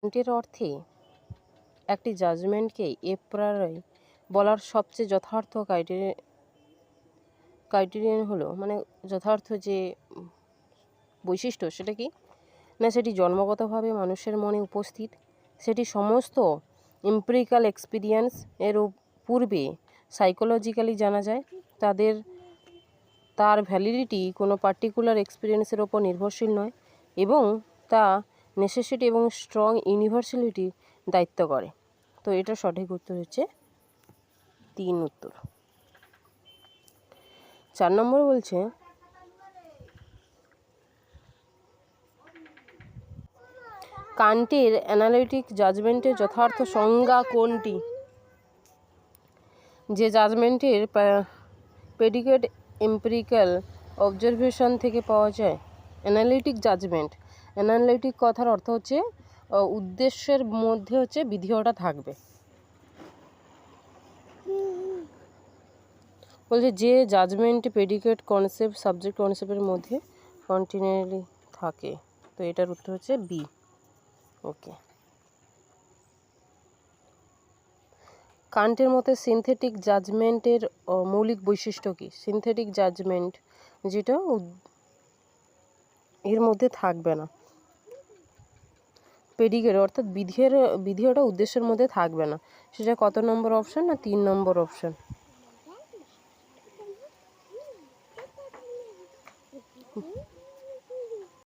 কান্টের অর্থে একটি জাজমেন্টকে এপ্রারি বলার সবচেয়ে যথার্থ ক্রাইটেরিয়ান হলো, মানে যথার্থ যে বৈশিষ্ট্য সেটা কি না, সেটি জন্মগতভাবে মানুষের মনে উপস্থিত, সেটি সমস্ত এম্পিরিক্যাল এক্সপিরিয়েন্স এর পূর্বে সাইকোলজিক্যালি জানা যায়, তার ভ্যালিডিটি কোনো পার্টিকুলার এক্সপিরিয়েন্সের ওপর নির্ভরশীল নয় এবং তা নেসেসিটি এবং স্ট্রং ইউনিভার্সালিটি দায়িত্ব করে। তো এটা সঠিক উত্তর হচ্ছে 3 উত্তর। 4 নম্বর বলছে কান্টের অ্যানালিটিক জাজমেন্টের যথার্থ সংজ্ঞা কোনটি? যে জাজমেন্টের প্রেডিকেট এম্পিরিক্যাল অবজারভেশন থেকে পাওয়া যায়। অ্যানালিটিক জাজমেন্ট, অ্যানালিটিক কথার অর্থ হচ্ছে উদ্দেশ্যের মধ্যে হচ্ছে বিধেয়টা থাকবে। বলছে যে জাজমেন্ট প্রেডিকেট কনসেপ্ট সাবজেক্ট কনসেপ্টের মধ্যে কন্টিনিউয়ালি থাকে। তো এটার উত্তর হচ্ছে বি। ওকে। কান্টের মতে সিনথেটিক জাজমেন্টের মৌলিক বৈশিষ্ট্য কি? সিনথেটিক জাজমেন্ট যেটা এর মধ্যে থাকবে না, প্রেডিকেট অর্থাৎ বিধেয়টা উদ্দেশ্যের মধ্যে থাকবে না, সেটা কত নম্বর অপশন? না 3 নম্বর অপশন।